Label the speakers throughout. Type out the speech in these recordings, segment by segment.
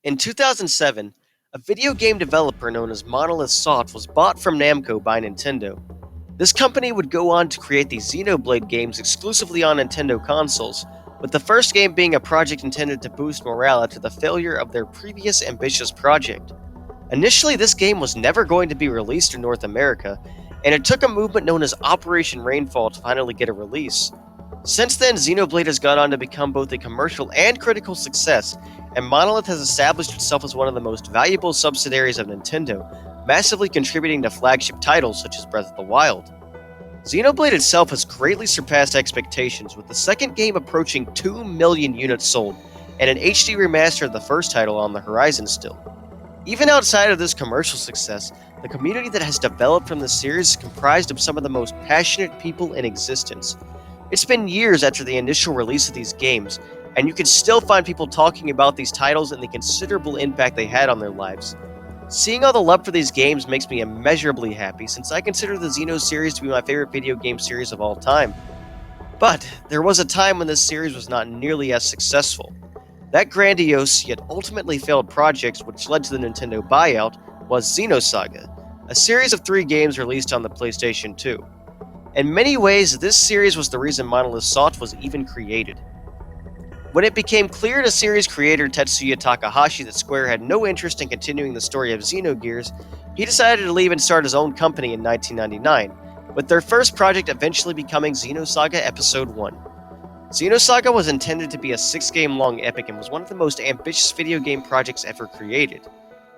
Speaker 1: In 2007, a video game developer known as Monolith Soft was bought from Namco by Nintendo. This company would go on to create the Xenoblade games exclusively on Nintendo consoles, with the first game being a project intended to boost morale after the failure of their previous ambitious project. Initially, this game was never going to be released in North America, and it took a movement known as Operation Rainfall to finally get a release. Since then, Xenoblade has gone on to become both a commercial and critical success, and Monolith has established itself as one of the most valuable subsidiaries of Nintendo, massively contributing to flagship titles such as Breath of the Wild. Xenoblade itself has greatly surpassed expectations, with the second game approaching 2 million units sold, and an HD remaster of the first title on the horizon still. Even outside of this commercial success, the community that has developed from the series is comprised of some of the most passionate people in existence. It's been years after the initial release of these games, and you can still find people talking about these titles and the considerable impact they had on their lives. Seeing all the love for these games makes me immeasurably happy, since I consider the Xeno series to be my favorite video game series of all time. But there was a time when this series was not nearly as successful. That grandiose yet ultimately failed project which led to the Nintendo buyout was Xenosaga, a series of 3 games released on the PlayStation 2. In many ways, this series was the reason Monolith Soft was even created. When it became clear to series creator Tetsuya Takahashi that Square had no interest in continuing the story of Xenogears, he decided to leave and start his own company in 1999, with their first project eventually becoming Xenosaga Episode 1. Xenosaga was intended to be a 6-game-long epic and was one of the most ambitious video game projects ever created.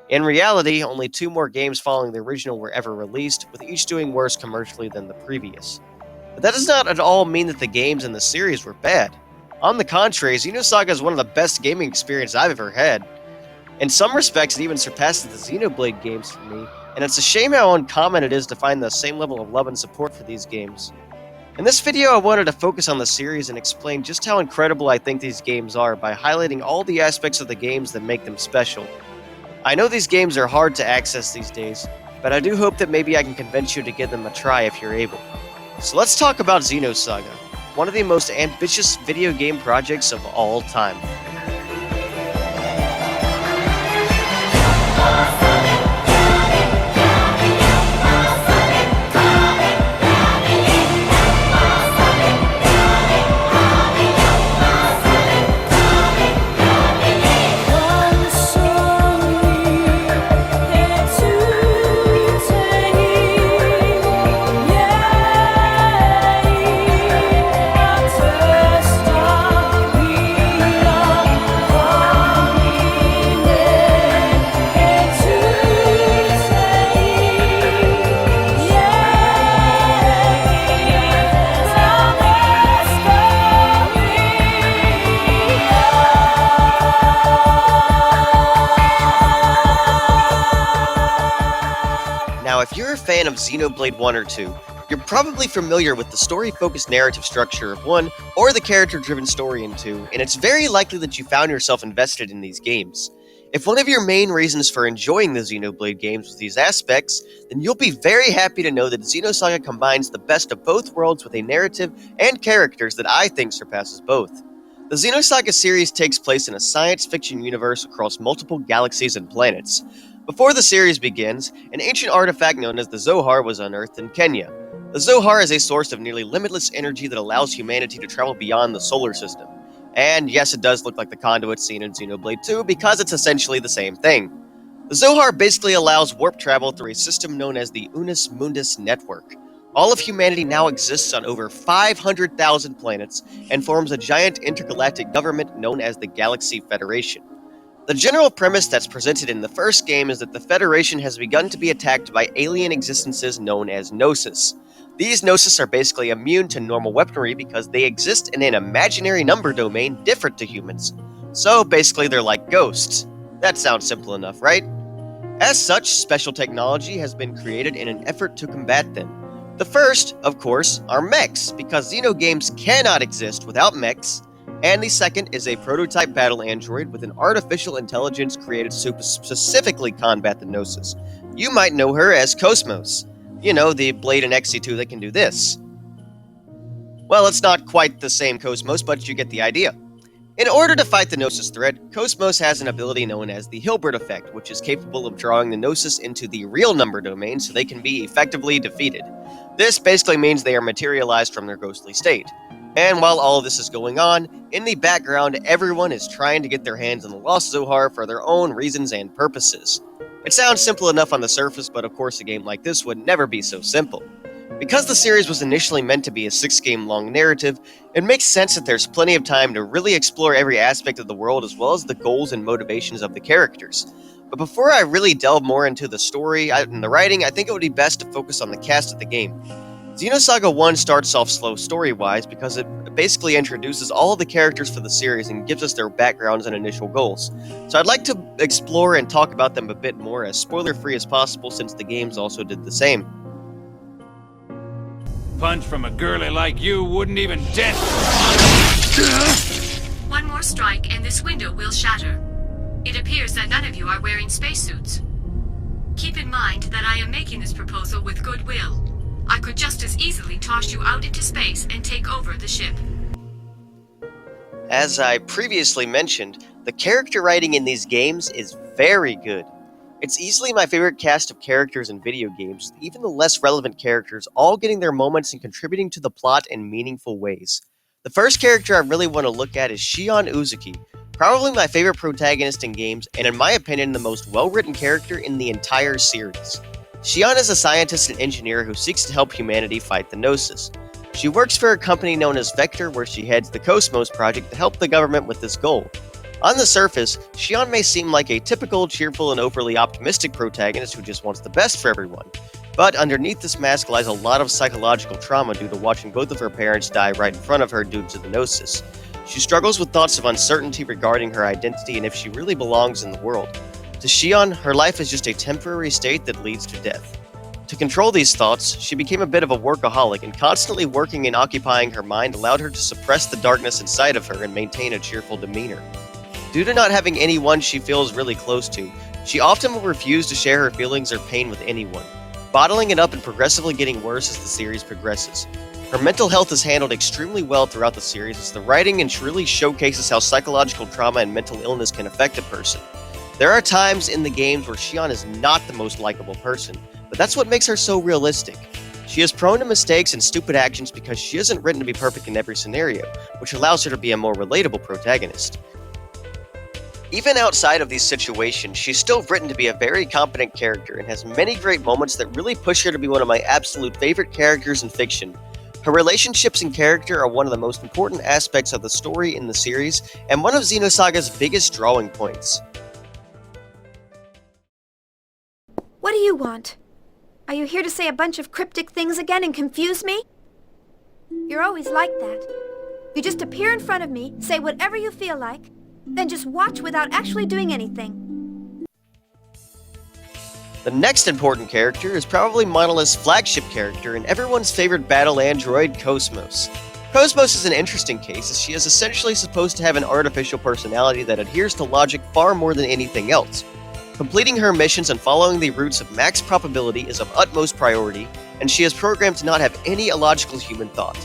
Speaker 1: In reality, only 2 more games following the original were ever released, with each doing worse commercially than the previous. But that does not at all mean that the games in the series were bad. On the contrary, Xenosaga is one of the best gaming experiences I've ever had. In some respects, it even surpasses the Xenoblade games for me, and it's a shame how uncommon it is to find the same level of love and support for these games. In this video, I wanted to focus on the series and explain just how incredible I think these games are by highlighting all the aspects of the games that make them special. I know these games are hard to access these days, but I do hope that maybe I can convince you to give them a try if you're able. So let's talk about Xenosaga, one of the most ambitious video game projects of all time. Now, if you're a fan of Xenoblade 1 or 2, you're probably familiar with the story-focused narrative structure of 1 or the character-driven story in 2, and it's very likely that you found yourself invested in these games. If one of your main reasons for enjoying the Xenoblade games was these aspects, then you'll be very happy to know that Xenosaga combines the best of both worlds with a narrative and characters that I think surpasses both. The Xenosaga series takes place in a science fiction universe across multiple galaxies and planets. Before the series begins, an ancient artifact known as the Zohar was unearthed in Kenya. The Zohar is a source of nearly limitless energy that allows humanity to travel beyond the solar system. And yes, it does look like the conduit seen in Xenoblade 2 because it's essentially the same thing. The Zohar basically allows warp travel through a system known as the Unus Mundus Network. All of humanity now exists on over 500,000 planets and forms a giant intergalactic government known as the Galaxy Federation. The general premise that's presented in the first game is that the Federation has begun to be attacked by alien existences known as Gnosis. These Gnosis are basically immune to normal weaponry because they exist in an imaginary number domain different to humans. So basically they're like ghosts. That sounds simple enough, right? As such, special technology has been created in an effort to combat them. The first, of course, are mechs, because Xeno games cannot exist without mechs. And the second is a prototype battle android with an artificial intelligence created to specifically combat the Gnosis. You might know her as Kos-mos. You know, the Blade and XC2 that can do this. Well, it's not quite the same Kos-mos, but you get the idea. In order to fight the Gnosis threat, Kos-mos has an ability known as the Hilbert effect, which is capable of drawing the Gnosis into the real number domain so they can be effectively defeated. This basically means they are materialized from their ghostly state. And while all of this is going on, in the background everyone is trying to get their hands on the Lost Zohar for their own reasons and purposes. It sounds simple enough on the surface, but of course a game like this would never be so simple. Because the series was initially meant to be a 6-game long narrative, it makes sense that there's plenty of time to really explore every aspect of the world as well as the goals and motivations of the characters. But before I really delve more into the story and the writing, I think it would be best to focus on the cast of the game. Xenosaga 1 starts off slow story-wise because it basically introduces all of the characters for the series and gives us their backgrounds and initial goals. So I'd like to explore and talk about them a bit more as spoiler-free as possible since the games also did the same.
Speaker 2: Punch from a girly like you wouldn't even dent.
Speaker 3: One more strike and this window will shatter. It appears that none of you are wearing spacesuits. Keep in mind that I am making this proposal with goodwill. I could just as easily toss you out into space and take over the ship.
Speaker 1: As I previously mentioned, the character writing in these games is very good. It's easily my favorite cast of characters in video games, even the less relevant characters all getting their moments and contributing to the plot in meaningful ways. The first character I really want to look at is Shion Uzuki, probably my favorite protagonist in games, and in my opinion the most well-written character in the entire series. Shion is a scientist and engineer who seeks to help humanity fight the Gnosis. She works for a company known as Vector, where she heads the kos-mos project to help the government with this goal. On the surface, Shion may seem like a typical, cheerful, and overly optimistic protagonist who just wants the best for everyone. But underneath this mask lies a lot of psychological trauma due to watching both of her parents die right in front of her due to the Gnosis. She struggles with thoughts of uncertainty regarding her identity and if she really belongs in the world. To Shion, her life is just a temporary state that leads to death. To control these thoughts, she became a bit of a workaholic, and constantly working and occupying her mind allowed her to suppress the darkness inside of her and maintain a cheerful demeanor. Due to not having anyone she feels really close to, she often will refuse to share her feelings or pain with anyone, bottling it up and progressively getting worse as the series progresses. Her mental health is handled extremely well throughout the series as the writing and really showcases how psychological trauma and mental illness can affect a person. There are times in the games where Shion is not the most likable person, but that's what makes her so realistic. She is prone to mistakes and stupid actions because she isn't written to be perfect in every scenario, which allows her to be a more relatable protagonist. Even outside of these situations, she's still written to be a very competent character and has many great moments that really push her to be one of my absolute favorite characters in fiction. Her relationships and character are one of the most important aspects of the story in the series, and one of Xenosaga's biggest drawing points.
Speaker 4: What do you want? Are you here to say a bunch of cryptic things again and confuse me? You're always like that. You just appear in front of me, say whatever you feel like, then just watch without actually doing anything.
Speaker 1: The next important character is probably Monolith's flagship character and everyone's favorite battle android, Kos-mos. Kos-mos is an interesting case as she is essentially supposed to have an artificial personality that adheres to logic far more than anything else. Completing her missions and following the routes of max probability is of utmost priority, and she is programmed to not have any illogical human thought.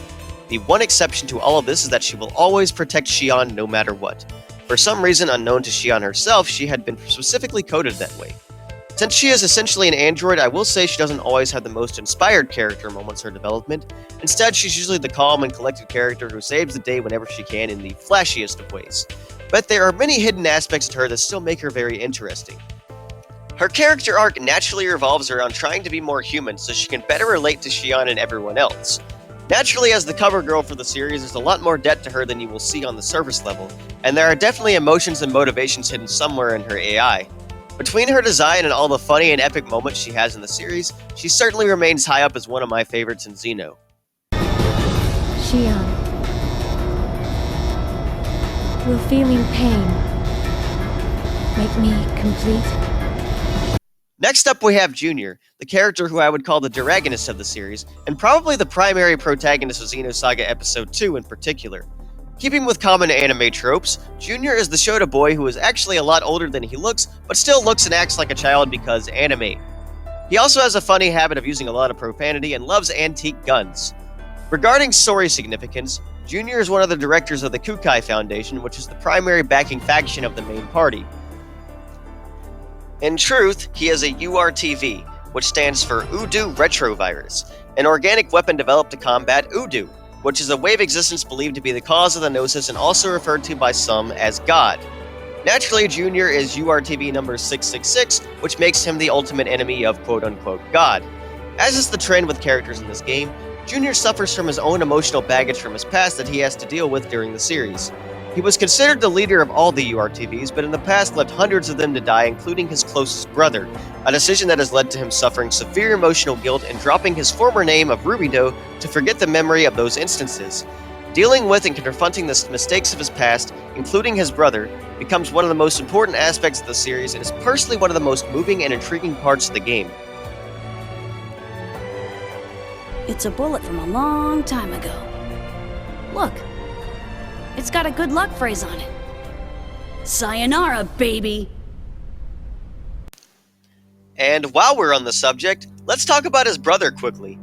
Speaker 1: The one exception to all of this is that she will always protect Shion no matter what. For some reason unknown to Shion herself, she had been specifically coded that way. Since she is essentially an android, I will say she doesn't always have the most inspired character moments in her development. Instead, she's usually the calm and collected character who saves the day whenever she can in the flashiest of ways. But there are many hidden aspects to her that still make her very interesting. Her character arc naturally revolves around trying to be more human so she can better relate to Shion and everyone else. Naturally, as the cover girl for the series, there's a lot more depth to her than you will see on the surface level, and there are definitely emotions and motivations hidden somewhere in her AI. Between her design and all the funny and epic moments she has in the series, she certainly remains high up as one of my favorites in Xeno.
Speaker 5: Shion. Will feeling pain make me complete?
Speaker 1: Next up we have Junior, the character who I would call the Dragonist of the series, and probably the primary protagonist of Xenosaga Episode 2 in particular. Keeping with common anime tropes, Junior is the Shota boy who is actually a lot older than he looks, but still looks and acts like a child because anime. He also has a funny habit of using a lot of profanity and loves antique guns. Regarding story significance, Junior is one of the directors of the Kukai Foundation, which is the primary backing faction of the main party. In truth, he is a URTV, which stands for Udu Retrovirus, an organic weapon developed to combat Udu, which is a wave existence believed to be the cause of the Gnosis and also referred to by some as God. Naturally, Junior is URTV number 666, which makes him the ultimate enemy of quote-unquote God. As is the trend with characters in this game, Junior suffers from his own emotional baggage from his past that he has to deal with during the series. He was considered the leader of all the URTVs, but in the past left hundreds of them to die, including his closest brother, a decision that has led to him suffering severe emotional guilt and dropping his former name of Rubido to forget the memory of those instances. Dealing with and confronting the mistakes of his past, including his brother, becomes one of the most important aspects of the series and is personally one of the most moving and intriguing parts of the game.
Speaker 6: It's a bullet from a long time ago. Look, it's got a good luck phrase on it. Sayonara, baby!
Speaker 1: And while we're on the subject, let's talk about his brother quickly.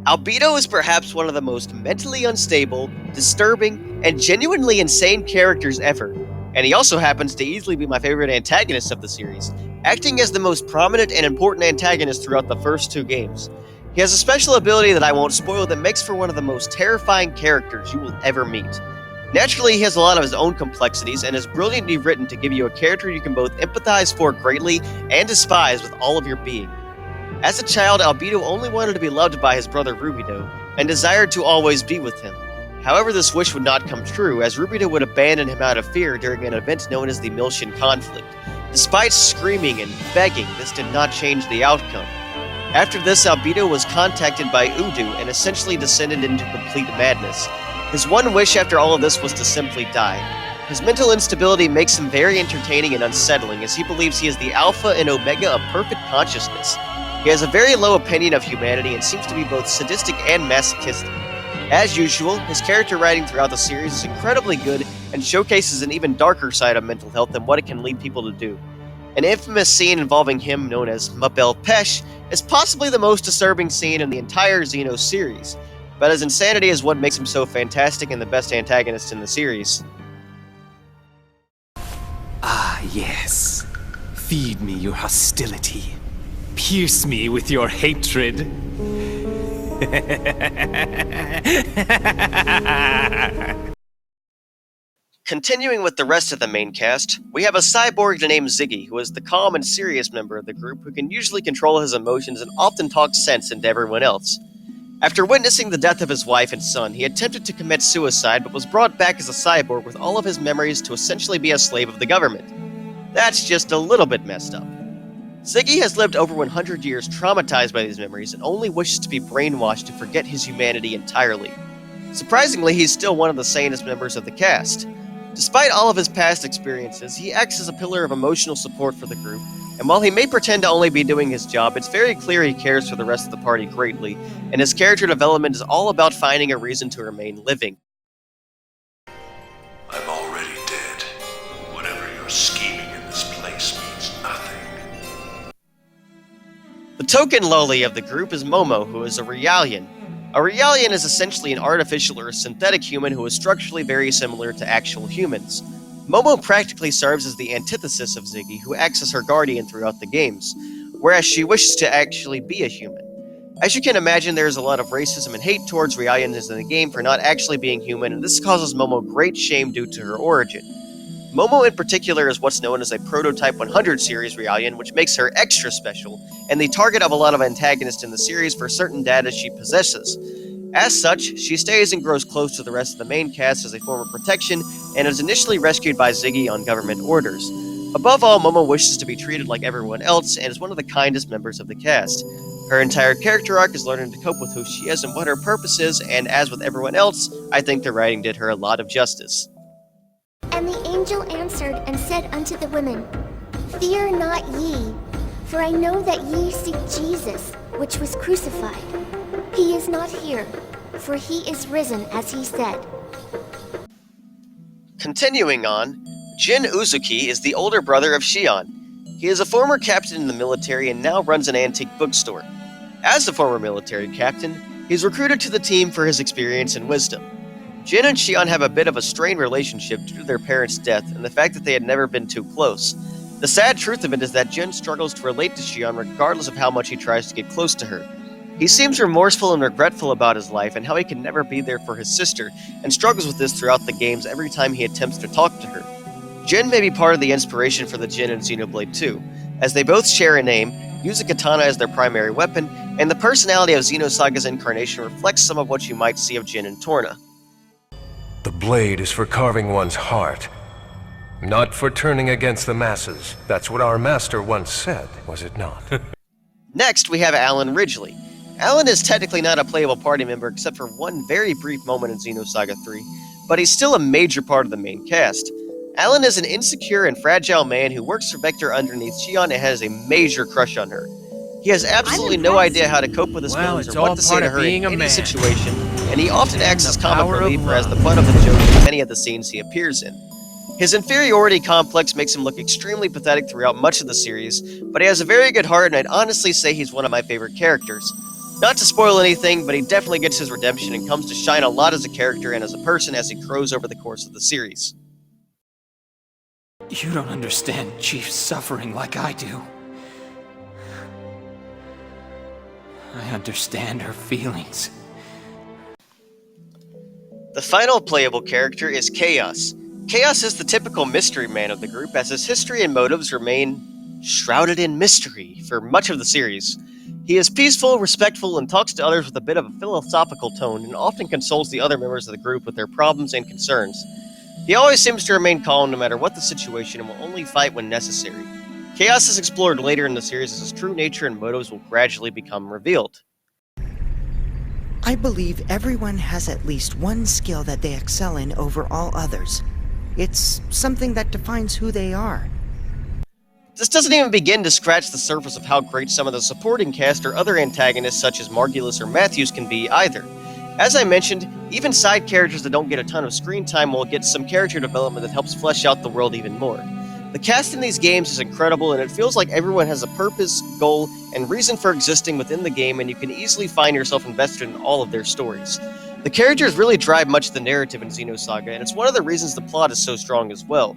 Speaker 1: Albedo is perhaps one of the most mentally unstable, disturbing, and genuinely insane characters ever, and he also happens to easily be my favorite antagonist of the series, acting as the most prominent and important antagonist throughout the first two games. He has a special ability that I won't spoil that makes for one of the most terrifying characters you will ever meet. Naturally, he has a lot of his own complexities and is brilliantly written to give you a character you can both empathize for greatly and despise with all of your being. As a child, Albedo only wanted to be loved by his brother Rubido, and desired to always be with him. However, this wish would not come true, as Rubido would abandon him out of fear during an event known as the Miltian Conflict. Despite screaming and begging, this did not change the outcome. After this, Albedo was contacted by Udu and essentially descended into complete madness. His one wish after all of this was to simply die. His mental instability makes him very entertaining and unsettling, as he believes he is the alpha and omega of perfect consciousness. He has a very low opinion of humanity and seems to be both sadistic and masochistic. As usual, his character writing throughout the series is incredibly good and showcases an even darker side of mental health than what it can lead people to do. An infamous scene involving him, known as Mabel Pesh, is possibly the most disturbing scene in the entire Xeno series, but his insanity is what makes him so fantastic and the best antagonist in the series.
Speaker 7: Ah, yes. Feed me your hostility. Pierce me with your hatred.
Speaker 1: Continuing with the rest of the main cast, we have a cyborg named Ziggy, who is the calm and serious member of the group who can usually control his emotions and often talk sense into everyone else. After witnessing the death of his wife and son, he attempted to commit suicide but was brought back as a cyborg with all of his memories to essentially be a slave of the government. That's just a little bit messed up. Ziggy has lived over 100 years traumatized by these memories and only wishes to be brainwashed to forget his humanity entirely. Surprisingly, he's still one of the sanest members of the cast. Despite all of his past experiences, he acts as a pillar of emotional support for the group, and while he may pretend to only be doing his job, it's very clear he cares for the rest of the party greatly, and his character development is all about finding a reason to remain living.
Speaker 8: I'm already dead. Whatever you're scheming in this place means nothing.
Speaker 1: The token loli of the group is Momo, who is a Realian. A Realian is essentially an artificial or synthetic human who is structurally very similar to actual humans. Momo practically serves as the antithesis of Ziggy, who acts as her guardian throughout the games, whereas she wishes to actually be a human. As you can imagine, there is a lot of racism and hate towards Realians in the game for not actually being human, and this causes Momo great shame due to her origin. Momo in particular is what's known as a Prototype 100 series Realian, which makes her extra special, and the target of a lot of antagonists in the series for certain data she possesses. As such, she stays and grows close to the rest of the main cast as a form of protection, and is initially rescued by Ziggy on government orders. Above all, Momo wishes to be treated like everyone else, and is one of the kindest members of the cast. Her entire character arc is learning to cope with who she is and what her purpose is, and as with everyone else, I think the writing did her a lot of justice.
Speaker 9: And the angel answered and said unto the women, Fear not ye, for I know that ye seek Jesus, which was crucified. He is not here, for he is risen as he said.
Speaker 1: Continuing on, Jin Uzuki is the older brother of Shion. He is a former captain in the military and now runs an antique bookstore. As a former military captain, he's recruited to the team for his experience and wisdom. Jin and Xion have a bit of a strained relationship due to their parents' death and the fact that they had never been too close. The sad truth of it is that Jin struggles to relate to Xion regardless of how much he tries to get close to her. He seems remorseful and regretful about his life and how he can never be there for his sister, and struggles with this throughout the games every time he attempts to talk to her. Jin may be part of the inspiration for the Jin in Xenoblade 2, as they both share a name, use a katana as their primary weapon, and the personality of Xenosaga's incarnation reflects some of what you might see of Jin and Torna.
Speaker 10: The blade is for carving one's heart, not for turning against the masses. That's what our master once said, was it not?
Speaker 1: Next, we have Alan Ridgely. Alan is technically not a playable party member except for one very brief moment in Xenosaga 3, but he's still a major part of the main cast. Alan is an insecure and fragile man who works for Vector underneath Xion and has a major crush on her. He has absolutely no idea how to cope with his feelings or what to say to her in any situation, and he often acts as comic relief or as the butt of the joke in many of the scenes he appears in. His inferiority complex makes him look extremely pathetic throughout much of the series, but he has a very good heart and I'd honestly say he's one of my favorite characters. Not to spoil anything, but he definitely gets his redemption and comes to shine a lot as a character and as a person as he grows over the course of the series.
Speaker 11: You don't understand Chief's suffering like I do. I understand her feelings.
Speaker 1: The final playable character is Chaos. Chaos is the typical mystery man of the group, as his history and motives remain shrouded in mystery for much of the series. He is peaceful, respectful, and talks to others with a bit of a philosophical tone, and often consoles the other members of the group with their problems and concerns. He always seems to remain calm no matter what the situation and will only fight when necessary. Chaos is explored later in the series as his true nature and motives will gradually become revealed.
Speaker 12: I believe everyone has at least one skill that they excel in over all others. It's something that defines who they are.
Speaker 1: This doesn't even begin to scratch the surface of how great some of the supporting cast or other antagonists such as Margulis or Matthews can be either. As I mentioned, even side characters that don't get a ton of screen time will get some character development that helps flesh out the world even more. The cast in these games is incredible, and it feels like everyone has a purpose, goal, and reason for existing within the game, and you can easily find yourself invested in all of their stories. The characters really drive much of the narrative in Xenosaga, and it's one of the reasons the plot is so strong as well.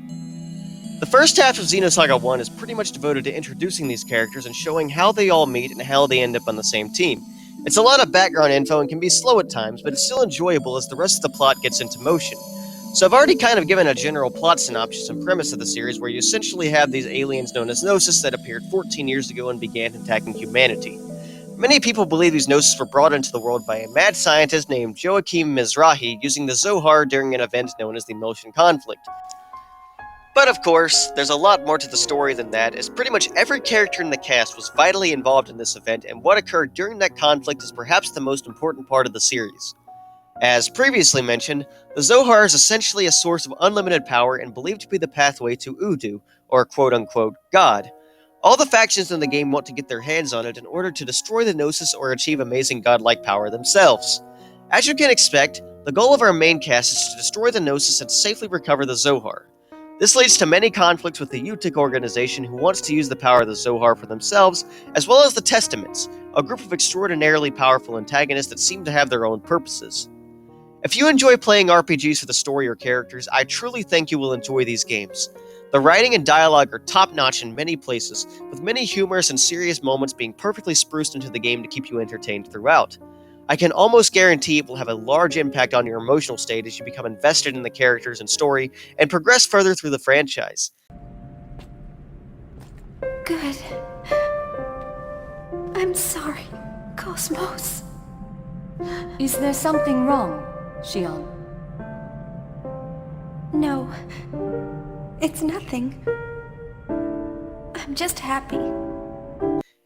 Speaker 1: The first half of Xenosaga 1 is pretty much devoted to introducing these characters and showing how they all meet and how they end up on the same team. It's a lot of background info and can be slow at times, but it's still enjoyable as the rest of the plot gets into motion. So I've already kind of given a general plot synopsis and premise of the series, where you essentially have these aliens known as Gnosis that appeared 14 years ago and began attacking humanity. Many people believe these Gnosis were brought into the world by a mad scientist named Joachim Mizrahi using the Zohar during an event known as the Motion Conflict. But of course, there's a lot more to the story than that, as pretty much every character in the cast was vitally involved in this event, and what occurred during that conflict is perhaps the most important part of the series. As previously mentioned, the Zohar is essentially a source of unlimited power and believed to be the pathway to Udu, or quote-unquote God. All the factions in the game want to get their hands on it in order to destroy the Gnosis or achieve amazing godlike power themselves. As you can expect, the goal of our main cast is to destroy the Gnosis and safely recover the Zohar. This leads to many conflicts with the Utic organization, who wants to use the power of the Zohar for themselves, as well as the Testaments, a group of extraordinarily powerful antagonists that seem to have their own purposes. If you enjoy playing RPGs for the story or characters, I truly think you will enjoy these games. The writing and dialogue are top-notch in many places, with many humorous and serious moments being perfectly spruced into the game to keep you entertained throughout. I can almost guarantee it will have a large impact on your emotional state as you become invested in the characters and story, and progress further through the franchise.
Speaker 4: Good. I'm sorry, Kos-mos.
Speaker 5: Is there something wrong, Xion?
Speaker 4: No. It's nothing. I'm just happy.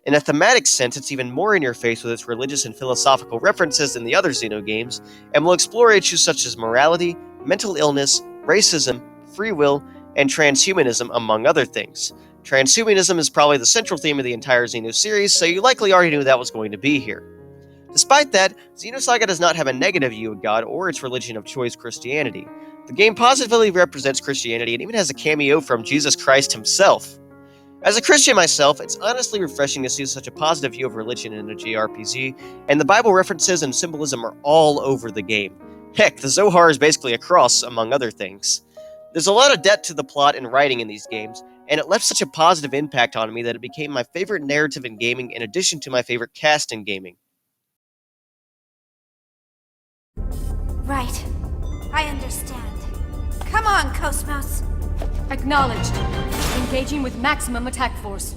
Speaker 1: In a thematic sense, it's even more in your face with its religious and philosophical references than the other Xeno games, and will explore issues such as morality, mental illness, racism, free will, and transhumanism, among other things. Transhumanism is probably the central theme of the entire Xeno series, so you likely already knew that was going to be here. Despite that, Xenosaga does not have a negative view of God or its religion of choice, Christianity. The game positively represents Christianity and even has a cameo from Jesus Christ himself. As a Christian myself, it's honestly refreshing to see such a positive view of religion in a JRPG, and the Bible references and symbolism are all over the game. Heck, the Zohar is basically a cross, among other things. There's a lot of depth to the plot and writing in these games, and it left such a positive impact on me that it became my favorite narrative in gaming in addition to my favorite cast in gaming.
Speaker 4: Right. I understand. Come on, Kos-mos.
Speaker 5: Acknowledged. Engaging with maximum attack force.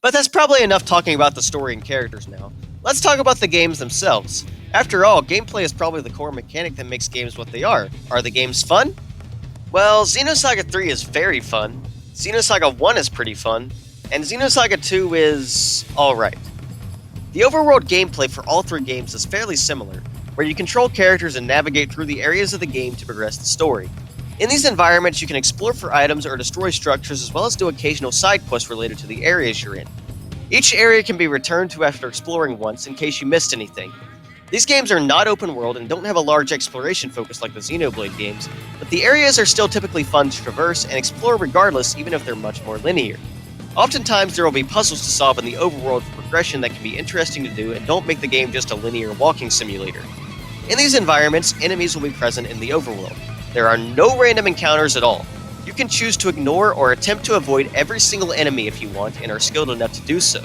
Speaker 1: But that's probably enough talking about the story and characters now. Let's talk about the games themselves. After all, gameplay is probably the core mechanic that makes games what they are. Are the games fun? Well, Xenosaga 3 is very fun, Xenosaga 1 is pretty fun, and Xenosaga 2 is alright. The overworld gameplay for all three games is fairly similar, where you control characters and navigate through the areas of the game to progress the story. In these environments, you can explore for items or destroy structures as well as do occasional side quests related to the areas you're in. Each area can be returned to after exploring once in case you missed anything. These games are not open world and don't have a large exploration focus like the Xenoblade games, but the areas are still typically fun to traverse and explore regardless, even if they're much more linear. Oftentimes there will be puzzles to solve in the overworld for progression that can be interesting to do and don't make the game just a linear walking simulator. In these environments, enemies will be present in the overworld. There are no random encounters at all. You can choose to ignore or attempt to avoid every single enemy if you want and are skilled enough to do so.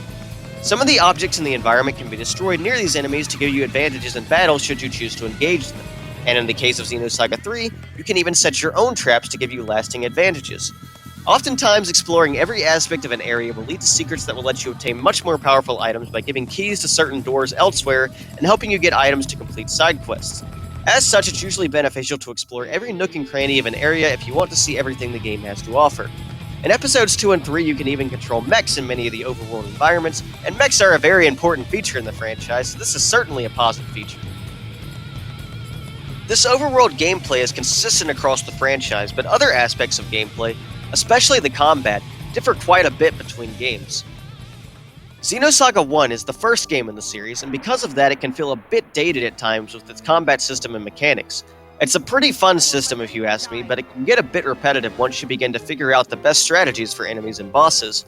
Speaker 1: Some of the objects in the environment can be destroyed near these enemies to give you advantages in battle should you choose to engage them. And in the case of Xenosaga 3, you can even set your own traps to give you lasting advantages. Oftentimes, exploring every aspect of an area will lead to secrets that will let you obtain much more powerful items by giving keys to certain doors elsewhere and helping you get items to complete side quests. As such, it's usually beneficial to explore every nook and cranny of an area if you want to see everything the game has to offer. In episodes 2 and 3, you can even control mechs in many of the overworld environments, and mechs are a very important feature in the franchise, so this is certainly a positive feature. This overworld gameplay is consistent across the franchise, but other aspects of gameplay, especially the combat, differ quite a bit between games. Xenosaga 1 is the first game in the series, and because of that it can feel a bit dated at times with its combat system and mechanics. It's a pretty fun system if you ask me, but it can get a bit repetitive once you begin to figure out the best strategies for enemies and bosses.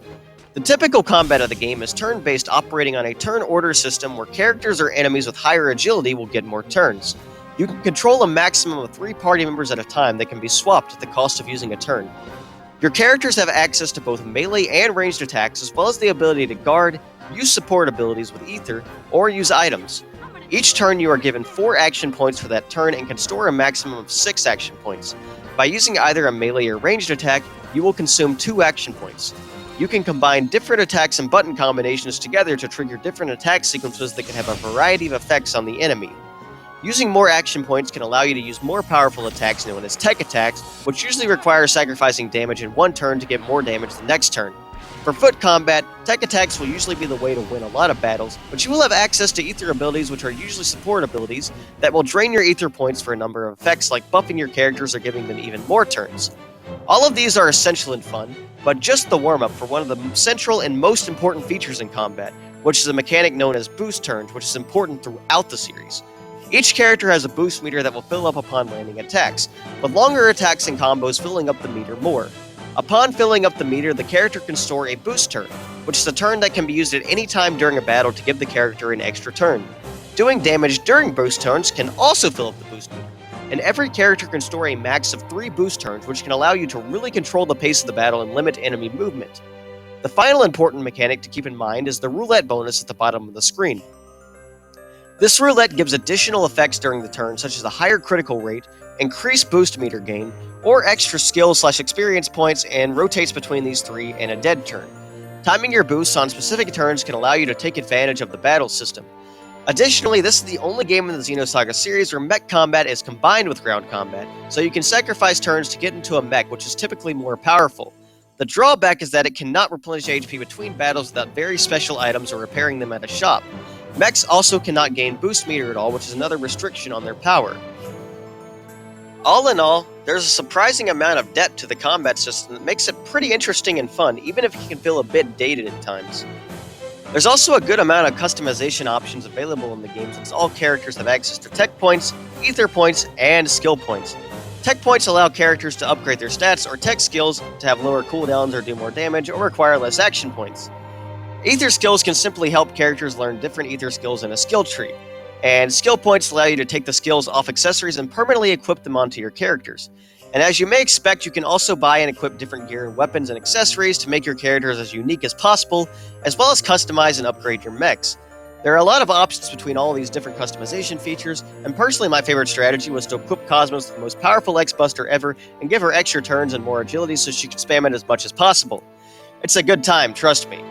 Speaker 1: The typical combat of the game is turn-based, operating on a turn order system where characters or enemies with higher agility will get more turns. You can control a maximum of 3 party members at a time that can be swapped at the cost of using a turn. Your characters have access to both melee and ranged attacks, as well as the ability to guard, use support abilities with Ether, or use items. Each turn you are given 4 action points for that turn and can store a maximum of 6 action points. By using either a melee or ranged attack, you will consume 2 action points. You can combine different attacks and button combinations together to trigger different attack sequences that can have a variety of effects on the enemy. Using more action points can allow you to use more powerful attacks known as tech attacks, which usually require sacrificing damage in one turn to get more damage the next turn. For foot combat, tech attacks will usually be the way to win a lot of battles, but you will have access to ether abilities, which are usually support abilities, that will drain your ether points for a number of effects like buffing your characters or giving them even more turns. All of these are essential and fun, but just the warm-up for one of the central and most important features in combat, which is a mechanic known as boost turns, which is important throughout the series. Each character has a boost meter that will fill up upon landing attacks, with longer attacks and combos filling up the meter more. Upon filling up the meter, the character can store a boost turn, which is a turn that can be used at any time during a battle to give the character an extra turn. Doing damage during boost turns can also fill up the boost meter, and every character can store a max of 3 boost turns, which can allow you to really control the pace of the battle and limit enemy movement. The final important mechanic to keep in mind is the roulette bonus at the bottom of the screen. This roulette gives additional effects during the turn, such as a higher critical rate, increased boost meter gain, or extra skill/experience points, and rotates between these 3 and a dead turn. Timing your boosts on specific turns can allow you to take advantage of the battle system. Additionally, this is the only game in the Xenosaga series where mech combat is combined with ground combat, so you can sacrifice turns to get into a mech, which is typically more powerful. The drawback is that it cannot replenish HP between battles without very special items or repairing them at a shop. Mechs also cannot gain boost meter at all, which is another restriction on their power. All in all, there's a surprising amount of depth to the combat system that makes it pretty interesting and fun, even if it can feel a bit dated at times. There's also a good amount of customization options available in the game, since all characters have access to tech points, ether points, and skill points. Tech points allow characters to upgrade their stats or tech skills to have lower cooldowns or do more damage or require less action points. Ether skills can simply help characters learn different ether skills in a skill tree. And skill points allow you to take the skills off accessories and permanently equip them onto your characters. And as you may expect, you can also buy and equip different gear and weapons and accessories to make your characters as unique as possible, as well as customize and upgrade your mechs. There are a lot of options between all of these different customization features, and personally my favorite strategy was to equip Kos-mos with the most powerful X-Buster ever and give her extra turns and more agility so she could spam it as much as possible. It's a good time, trust me.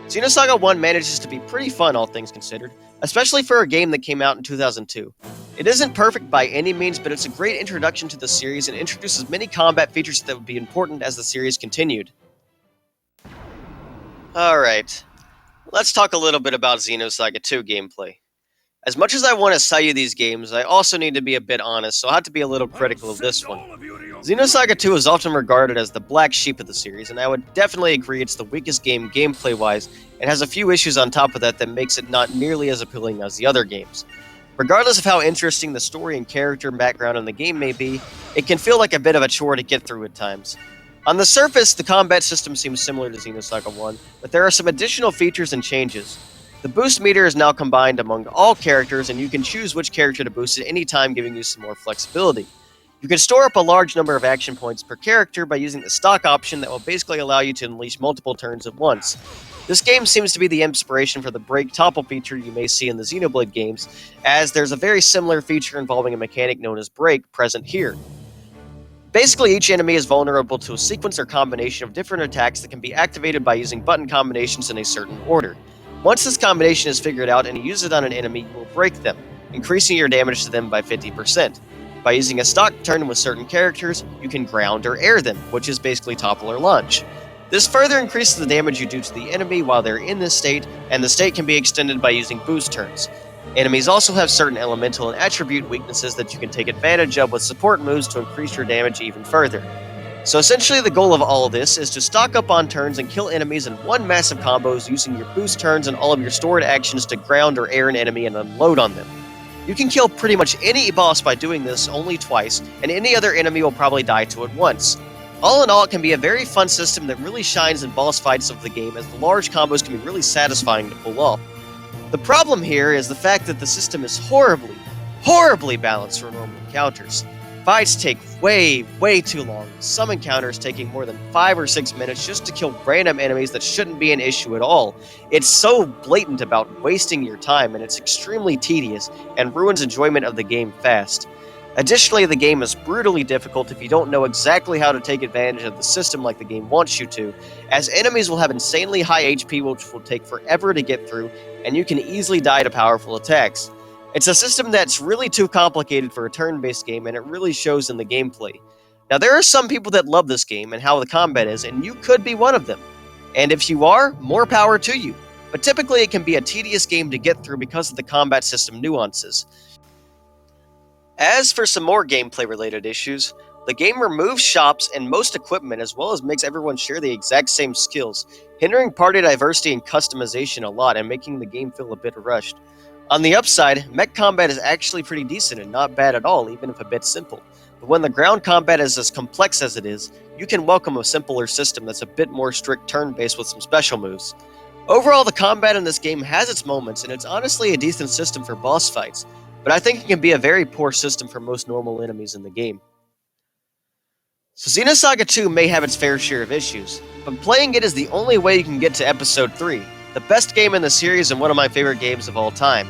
Speaker 1: Xenosaga 1 manages to be pretty fun, all things considered, especially for a game that came out in 2002. It isn't perfect by any means, but it's a great introduction to the series and introduces many combat features that would be important as the series continued. Alright, let's talk a little bit about Xenosaga 2 gameplay. As much as I want to sell you these games, I also need to be a bit honest, so I'll have to be a little critical of this one. Xenosaga 2 is often regarded as the black sheep of the series, and I would definitely agree it's the weakest game gameplay-wise, and has a few issues on top of that that makes it not nearly as appealing as the other games. Regardless of how interesting the story and character and background in the game may be, it can feel like a bit of a chore to get through at times. On the surface, the combat system seems similar to Xenosaga 1, but there are some additional features and changes. The boost meter is now combined among all characters, and you can choose which character to boost at any time, giving you some more flexibility. You can store up a large number of action points per character by using the stock option that will basically allow you to unleash multiple turns at once. This game seems to be the inspiration for the break topple feature you may see in the Xenoblade games, as there's a very similar feature involving a mechanic known as break present here. Basically, each enemy is vulnerable to a sequence or combination of different attacks that can be activated by using button combinations in a certain order. Once this combination is figured out and you use it on an enemy, you will break them, increasing your damage to them by 50%. By using a stock turn with certain characters, you can ground or air them, which is basically topple or launch. This further increases the damage you do to the enemy while they're in this state, and the state can be extended by using boost turns. Enemies also have certain elemental and attribute weaknesses that you can take advantage of with support moves to increase your damage even further. So essentially the goal of all of this is to stock up on turns and kill enemies in one massive combos using your boost turns and all of your stored actions to ground or air an enemy and unload on them. You can kill pretty much any boss by doing this only twice, and any other enemy will probably die to it once. All in all, it can be a very fun system that really shines in boss fights of the game, as the large combos can be really satisfying to pull off. The problem here is the fact that the system is horribly balanced for normal encounters. Fights take way too long, some encounters taking more than 5 or 6 minutes just to kill random enemies that shouldn't be an issue at all. It's so blatant about wasting your time, and it's extremely tedious, and ruins enjoyment of the game fast. Additionally, the game is brutally difficult if you don't know exactly how to take advantage of the system like the game wants you to, as enemies will have insanely high HP which will take forever to get through, and you can easily die to powerful attacks. It's a system that's really too complicated for a turn-based game, and it really shows in the gameplay. Now, there are some people that love this game and how the combat is, and you could be one of them. And if you are, more power to you. But typically it can be a tedious game to get through because of the combat system nuances. As for some more gameplay-related issues, the game removes shops and most equipment, as well as makes everyone share the exact same skills, hindering party diversity and customization a lot and making the game feel a bit rushed. On the upside, mech combat is actually pretty decent and not bad at all, even if a bit simple. But when the ground combat is as complex as it is, you can welcome a simpler system that's a bit more strict turn-based with some special moves. Overall, the combat in this game has its moments, and it's honestly a decent system for boss fights, but I think it can be a very poor system for most normal enemies in the game. So Xenosaga 2 may have its fair share of issues, but playing it is the only way you can get to Episode 3, the best game in the series and one of my favorite games of all time.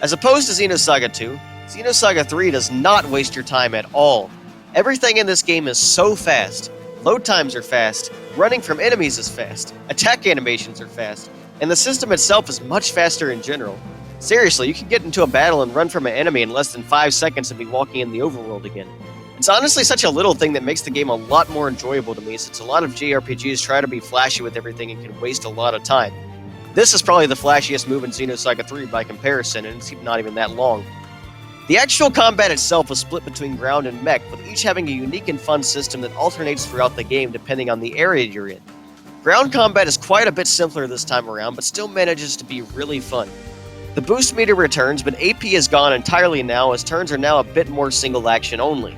Speaker 1: As opposed to Xenosaga 2, Xenosaga 3 does not waste your time at all. Everything in this game is so fast. Load times are fast, running from enemies is fast, attack animations are fast, and the system itself is much faster in general. Seriously, you can get into a battle and run from an enemy in less than 5 seconds and be walking in the overworld again. It's honestly such a little thing that makes the game a lot more enjoyable to me, since a lot of JRPGs try to be flashy with everything and can waste a lot of time. This is probably the flashiest move in Xenosaga 3 by comparison, and it's not even that long. The actual combat itself is split between ground and mech, with each having a unique and fun system that alternates throughout the game depending on the area you're in. Ground combat is quite a bit simpler this time around, but still manages to be really fun. The boost meter returns, but AP is gone entirely now, as turns are now a bit more single action only.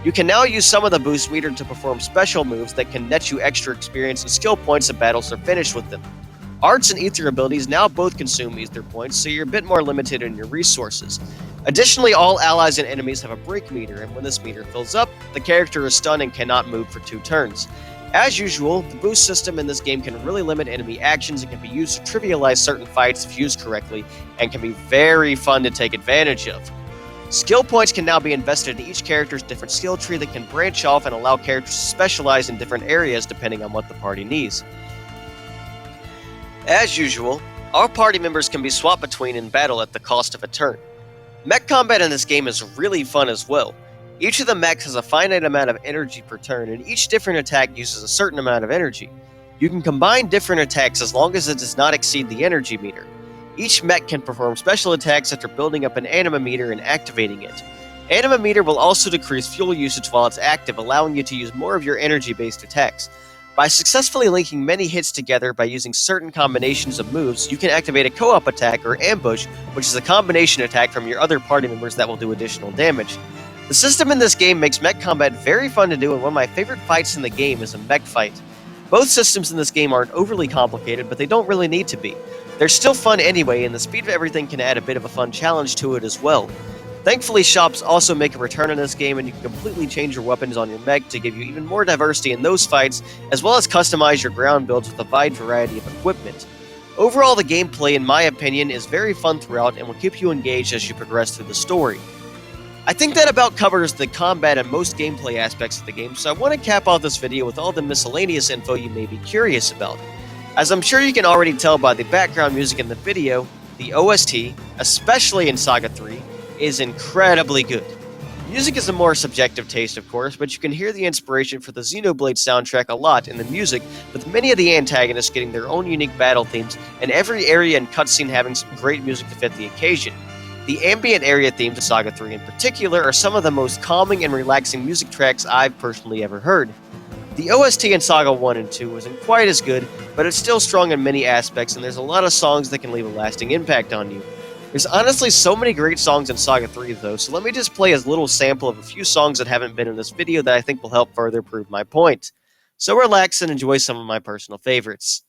Speaker 1: You can now use some of the boost meter to perform special moves that can net you extra experience and skill points if battles are finished with them. Arts and Ether abilities now both consume Ether points, so you're a bit more limited in your resources. Additionally, all allies and enemies have a break meter, and when this meter fills up, the character is stunned and cannot move for 2 turns. As usual, the boost system in this game can really limit enemy actions and can be used to trivialize certain fights if used correctly, and can be very fun to take advantage of. Skill points can now be invested in each character's different skill tree that can branch off and allow characters to specialize in different areas depending on what the party needs. As usual, our party members can be swapped between in battle at the cost of a turn. Mech combat in this game is really fun as well. Each of the mechs has a finite amount of energy per turn, and each different attack uses a certain amount of energy. You can combine different attacks as long as it does not exceed the energy meter. Each mech can perform special attacks after building up an anima meter and activating it. Anima meter will also decrease fuel usage while it's active, allowing you to use more of your energy-based attacks. By successfully linking many hits together by using certain combinations of moves, you can activate a co-op attack or ambush, which is a combination attack from your other party members that will do additional damage. The system in this game makes mech combat very fun to do, and one of my favorite fights in the game is a mech fight. Both systems in this game aren't overly complicated, but they don't really need to be. They're still fun anyway, and the speed of everything can add a bit of a fun challenge to it as well. Thankfully, shops also make a return in this game, and you can completely change your weapons on your mech to give you even more diversity in those fights, as well as customize your ground builds with a wide variety of equipment. Overall, the gameplay, in my opinion, is very fun throughout and will keep you engaged as you progress through the story. I think that about covers the combat and most gameplay aspects of the game, so I want to cap off this video with all the miscellaneous info you may be curious about. As I'm sure you can already tell by the background music in the video, the OST, especially in Saga 3, is incredibly good. Music is a more subjective taste, of course, but you can hear the inspiration for the Xenoblade soundtrack a lot in the music, with many of the antagonists getting their own unique battle themes, and every area and cutscene having some great music to fit the occasion. The ambient area themes of Saga 3 in particular are some of the most calming and relaxing music tracks I've personally ever heard. The OST in Saga 1 and 2 wasn't quite as good, but it's still strong in many aspects, and there's a lot of songs that can leave a lasting impact on you. There's honestly so many great songs in Saga 3 though, so let me just play a little sample of a few songs that haven't been in this video that I think will help further prove my point. So relax and enjoy some of my personal favorites.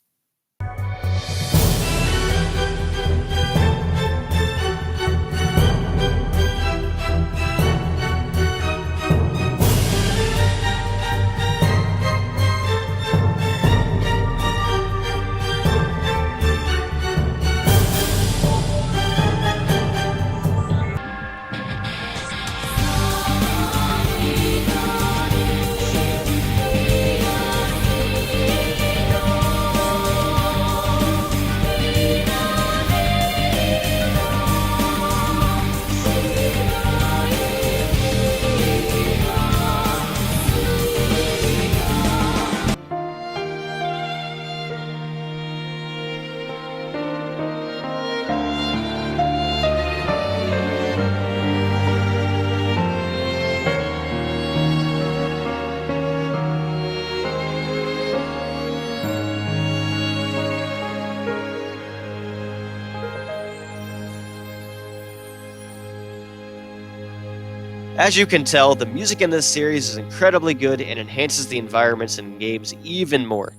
Speaker 1: As you can tell, the music in this series is incredibly good and enhances the environments and games even more.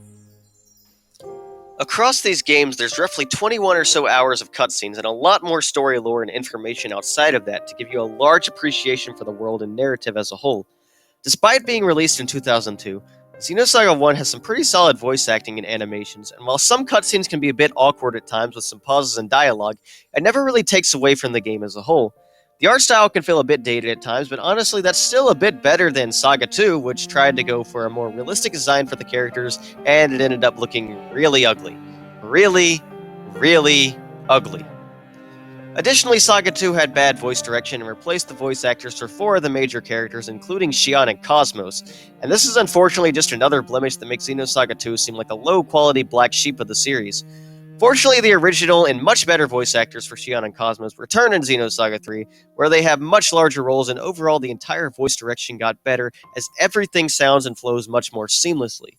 Speaker 1: Across these games, there's roughly 21 or so hours of cutscenes and a lot more story lore and information outside of that to give you a large appreciation for the world and narrative as a whole. Despite being released in 2002, Xenosaga 1 has some pretty solid voice acting and animations, and while some cutscenes can be a bit awkward at times with some pauses and dialogue, it never really takes away from the game as a whole. The art style can feel a bit dated at times, but honestly that's still a bit better than Saga 2, which tried to go for a more realistic design for the characters, and it ended up looking really ugly. Really, really ugly. Additionally, Saga 2 had bad voice direction and replaced the voice actors for 4 of the major characters, including Xion and Kos-mos, and this is unfortunately just another blemish that makes Xenosaga 2 seem like a low-quality black sheep of the series. Fortunately, the original and much better voice actors for Xion and Kos-mos return in Xenosaga 3, where they have much larger roles, and overall the entire voice direction got better, as everything sounds and flows much more seamlessly.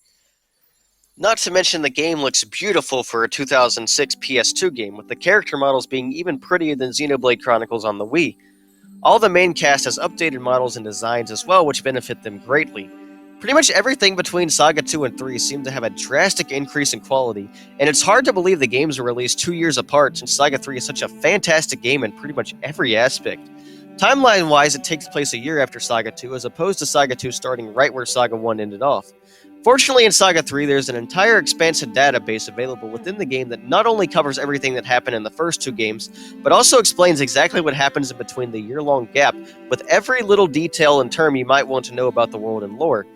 Speaker 1: Not to mention the game looks beautiful for a 2006 PS2 game, with the character models being even prettier than Xenoblade Chronicles on the Wii. All the main cast has updated models and designs as well, which benefit them greatly. Pretty much everything between Saga 2 and 3 seemed to have a drastic increase in quality, and it's hard to believe the games were released 2 years apart since Saga 3 is such a fantastic game in pretty much every aspect. Timeline-wise, it takes place a year after Saga 2, as opposed to Saga 2 starting right where Saga 1 ended off. Fortunately, in Saga 3, there's an entire expansive database available within the game that not only covers everything that happened in the first 2 games, but also explains exactly what happens in between the year-long gap, with every little detail and term you might want to know about the world and lore.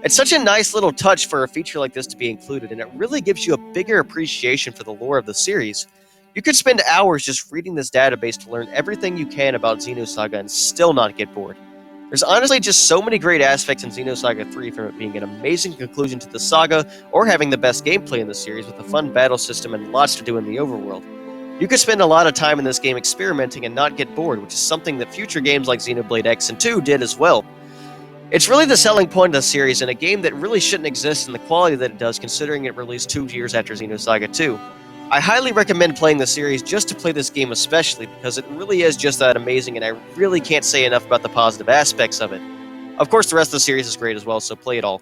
Speaker 1: It's such a nice little touch for a feature like this to be included, and it really gives you a bigger appreciation for the lore of the series. You could spend hours just reading this database to learn everything you can about Xenosaga and still not get bored. There's honestly just so many great aspects in Xenosaga 3, from it being an amazing conclusion to the saga, or having the best gameplay in the series with a fun battle system and lots to do in the overworld. You could spend a lot of time in this game experimenting and not get bored, which is something that future games like Xenoblade X and 2 did as well. It's really the selling point of the series, and a game that really shouldn't exist in the quality that it does, considering it released 2 years after Xenosaga 2. I highly recommend playing the series just to play this game especially, because it really is just that amazing, and I really can't say enough about the positive aspects of it. Of course, the rest of the series is great as well, so play it all.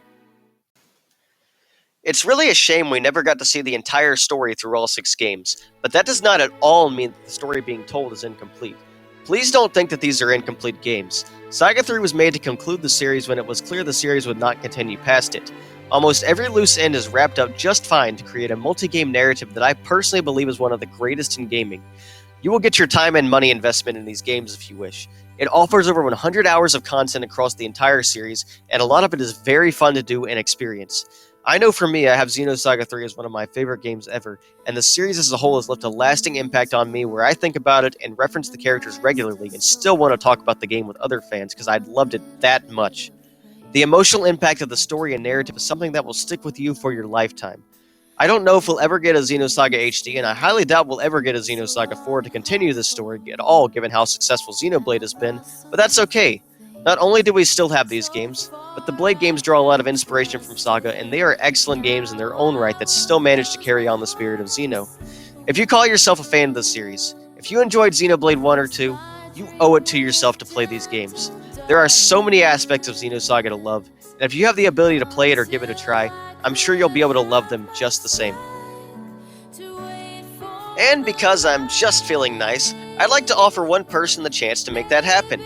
Speaker 1: It's really a shame we never got to see the entire story through all 6 games, but that does not at all mean that the story being told is incomplete. Please don't think that these are incomplete games. Saga 3 was made to conclude the series when it was clear the series would not continue past it. Almost every loose end is wrapped up just fine to create a multi-game narrative that I personally believe is one of the greatest in gaming. You will get your time and money investment in these games if you wish. It offers over 100 hours of content across the entire series, and a lot of it is very fun to do and experience. I know for me, I have Xenosaga 3 as one of my favorite games ever, and the series as a whole has left a lasting impact on me where I think about it and reference the characters regularly and still want to talk about the game with other fans because I loved it that much. The emotional impact of the story and narrative is something that will stick with you for your lifetime. I don't know if we'll ever get a Xenosaga HD, and I highly doubt we'll ever get a Xenosaga 4 to continue this story at all, given how successful Xenoblade has been, but that's okay. Not only do we still have these games, but the Blade games draw a lot of inspiration from Saga, and they are excellent games in their own right that still manage to carry on the spirit of Xeno. If you call yourself a fan of the series, if you enjoyed Xenoblade 1 or 2, you owe it to yourself to play these games. There are so many aspects of Xenosaga to love, and if you have the ability to play it or give it a try, I'm sure you'll be able to love them just the same. And because I'm just feeling nice, I'd like to offer one person the chance to make that happen.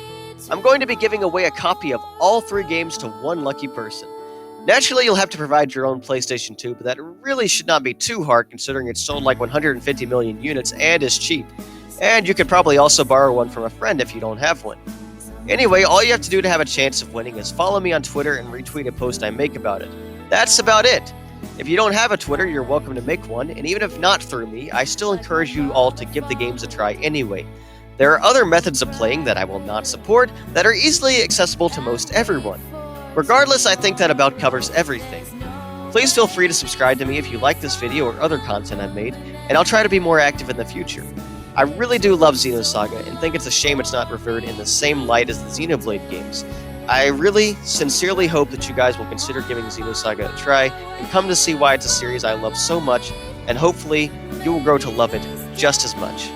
Speaker 1: I'm going to be giving away a copy of all 3 games to one lucky person. Naturally, you'll have to provide your own PlayStation 2, but that really should not be too hard considering it's sold like 150 million units and is cheap. And you could probably also borrow one from a friend if you don't have one. Anyway, all you have to do to have a chance of winning is follow me on Twitter and retweet a post I make about it. That's about it. If you don't have a Twitter, you're welcome to make one, and even if not through me, I still encourage you all to give the games a try anyway. There are other methods of playing that I will not support that are easily accessible to most everyone. Regardless, I think that about covers everything. Please feel free to subscribe to me if you like this video or other content I've made, and I'll try to be more active in the future. I really do love Xenosaga, and think it's a shame it's not revered in the same light as the Xenoblade games. I really, sincerely hope that you guys will consider giving Xenosaga a try, and come to see why it's a series I love so much, and hopefully, you will grow to love it just as much.